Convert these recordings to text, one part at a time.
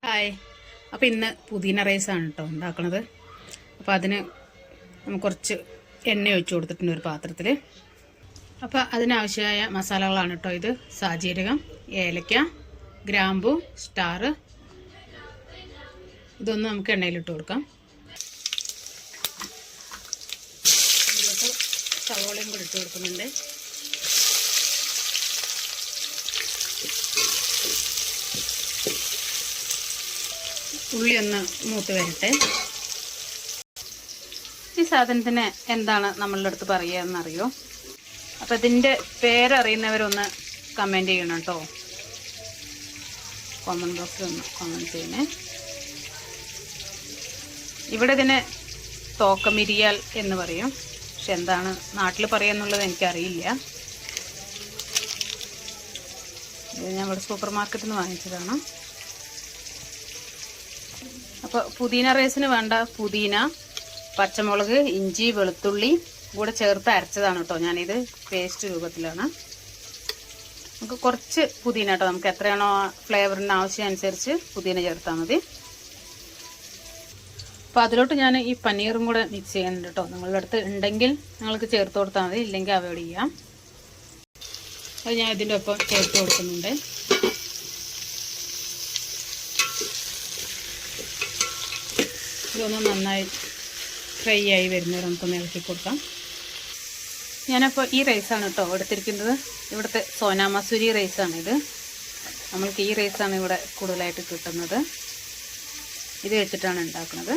Hi. അപ്പോൾ ഇന്ന് പുതിന റൈസാണ് കേട്ടോ ഉണ്ടാക്കുന്നത്. അപ്പോൾ അതിന് നമുക്ക് കുറച്ച് എണ്ണ ഒഴിച്ച് കൊടുത്തിട്ടുണ്ട് ഒരു പാത്രത്തിൽ. അപ്പോൾ അതിനാവശ്യമായ മസാലകളാണ് കേട്ടോ ഇത്. സാജീരകം, ഏലക്ക, ഗ്രാമ്പു, സ്റ്റാർ. ഇതൊന്നും നമുക്ക് എണ്ണയിലിട്ട് കൊടുക്കാം. ഇതിലോട്ട് സവോളയും കൂടി ഇട്ട് കൊടുക്കുന്നുണ്ട്. ഉള്ളി ഒന്ന് മൂത്ത് വരട്ടെ. ഈ സാധനത്തിന് എന്താണ് നമ്മളുടെ അടുത്ത് പറയുക എന്നറിയോ? അപ്പം ഇതിൻ്റെ പേരറിയുന്നവരൊന്ന് കമൻറ്റ് ചെയ്യണം കേട്ടോ. കോമൻറ്റ് ബോക്സിൽ ഒന്ന് കമൻറ്റ് ചെയ്യണേ. ഇവിടെ ഇതിന് തോക്കമിരിയാൽ എന്ന് പറയും. പക്ഷെ എന്താണ് നാട്ടിൽ പറയുക എന്നുള്ളത് എനിക്കറിയില്ല. ഇത് ഞാൻ ഇവിടെ സൂപ്പർ മാർക്കറ്റിൽ നിന്ന് വാങ്ങിച്ചതാണ്. അപ്പോൾ പുതിന റൈസിന് വേണ്ട പുതിന, പച്ചമുളക്, ഇഞ്ചി, വെളുത്തുള്ളി കൂടെ ചേർത്ത് അരച്ചതാണ് കേട്ടോ. ഞാനിത് പേസ്റ്റ് രൂപത്തിലാണ്. നമുക്ക് കുറച്ച് പുതിന കേട്ടോ, നമുക്ക് എത്രയാണോ ഫ്ലേവറിന് ആവശ്യം അനുസരിച്ച് പുതിന ചേർത്താൽ മതി. അപ്പോൾ അതിലോട്ട് ഞാൻ ഈ പനീറും കൂടെ മിക്സ് ചെയ്യുന്നുണ്ട് കേട്ടോ. നിങ്ങളുടെ അടുത്ത് ഉണ്ടെങ്കിൽ നിങ്ങൾക്ക് ചേർത്ത് കൊടുത്താൽ മതി, ഇല്ലെങ്കിൽ അവോയ്ഡ് ചെയ്യാം. അത് ഞാൻ ഇതിൻ്റെ ഒപ്പം ചേർത്ത് കൊടുക്കുന്നുണ്ട്. ഇതൊന്ന് നന്നായി ഫ്രൈ ആയി വരുന്നവരെ നമുക്കൊന്ന് ഇളക്കി കൊടുക്കാം. ഞാനപ്പോൾ ഈ റൈസാണ് കേട്ടോ എടുത്തിരിക്കുന്നത്. ഇവിടുത്തെ സോനാ മസൂരി റൈസാണിത്. നമ്മൾക്ക് ഈ റൈസാണ് ഇവിടെ കൂടുതലായിട്ട് കിട്ടുന്നത്. ഇത് വെച്ചിട്ടാണ് ഉണ്ടാക്കുന്നത്.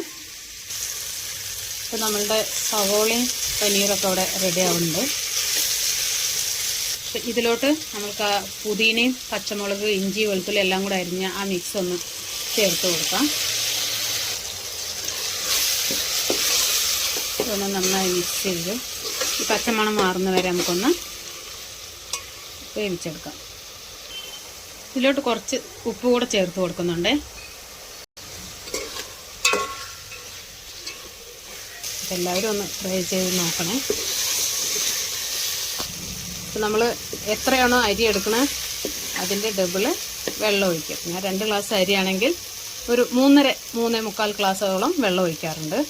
അപ്പോൾ നമ്മളുടെ സവോളയും പനീറൊക്കെ അവിടെ റെഡി ആവുന്നുണ്ട്. ഇതിലോട്ട് നമുക്ക് ആ പുതിനയും പച്ചമുളക്, ഇഞ്ചി, വെളുത്തുള്ളി എല്ലാം കൂടെ അരിഞ്ഞ ആ മിക്സ് ഒന്ന് ചേർത്ത് കൊടുക്കാം. ഒന്ന് നന്നായി മിക്സ് ചെയ്ത് ഈ പച്ചമണം മാറുന്ന വരെ നമുക്കൊന്ന് വേവിച്ചെടുക്കാം. ഇതിലോട്ട് കുറച്ച് ഉപ്പ് കൂടെ ചേർത്ത് കൊടുക്കുന്നുണ്ട്. എല്ലാവരും ഒന്ന് ട്രൈ ചെയ്ത് നോക്കണേ. ഇപ്പം നമ്മൾ എത്രയാണോ അരി എടുക്കണേ അതിൻ്റെ ഡബിള് വെള്ളം ഒഴിക്കും. ഞാൻ 2 ഗ്ലാസ് അരിയാണെങ്കിൽ ഒരു 3-3.25 ഗ്ലാസ്സോളം വെള്ളം ഒഴിക്കാറുണ്ട്.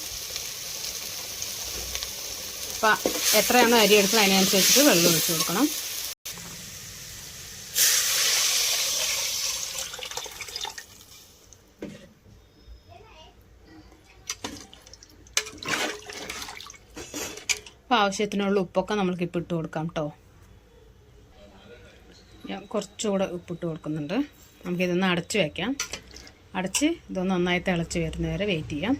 അപ്പം എത്രയാണോ അരി എടുക്കുന്നത് അതിനനുസരിച്ചിട്ട് വെള്ളം ഒഴിച്ച് കൊടുക്കണം. അപ്പം ആവശ്യത്തിനുള്ള ഉപ്പൊക്കെ നമ്മൾക്ക് ഇപ്പം ഇട്ട് കൊടുക്കാം കേട്ടോ. ഞാൻ കുറച്ചുകൂടെ ഉപ്പിട്ട് കൊടുക്കുന്നുണ്ട്. നമുക്കിതൊന്ന് അടച്ച് വയ്ക്കാം. അടച്ച് ഇതൊന്ന് നന്നായി തിളച്ച് വരുന്നവരെ വെയിറ്റ് ചെയ്യാം.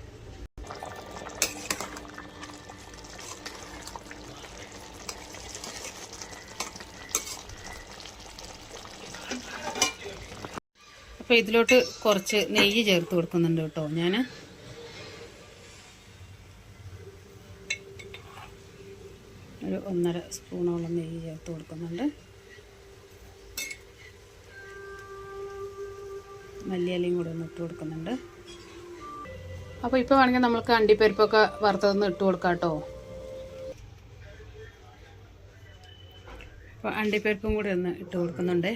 അപ്പോൾ ഇതിലോട്ട് കുറച്ച് നെയ്യ് ചേർത്ത് കൊടുക്കുന്നുണ്ട് കേട്ടോ. ഞാൻ ഒരു 1.5 സ്പൂണോളം നെയ്യ് ചേർത്ത് കൊടുക്കുന്നുണ്ട്. മല്ലിയിലയും കൂടെ ഒന്ന് ഇട്ട് കൊടുക്കുന്നുണ്ട്. അപ്പോൾ ഇപ്പോൾ വേണമെങ്കിൽ നമ്മൾക്ക് അണ്ടിപ്പരിപ്പൊക്കെ വറുത്തതൊന്ന് ഇട്ട് കൊടുക്കാം കേട്ടോ. അപ്പോൾ അണ്ടിപ്പരിപ്പും കൂടെ ഒന്ന് ഇട്ട് കൊടുക്കുന്നുണ്ട്.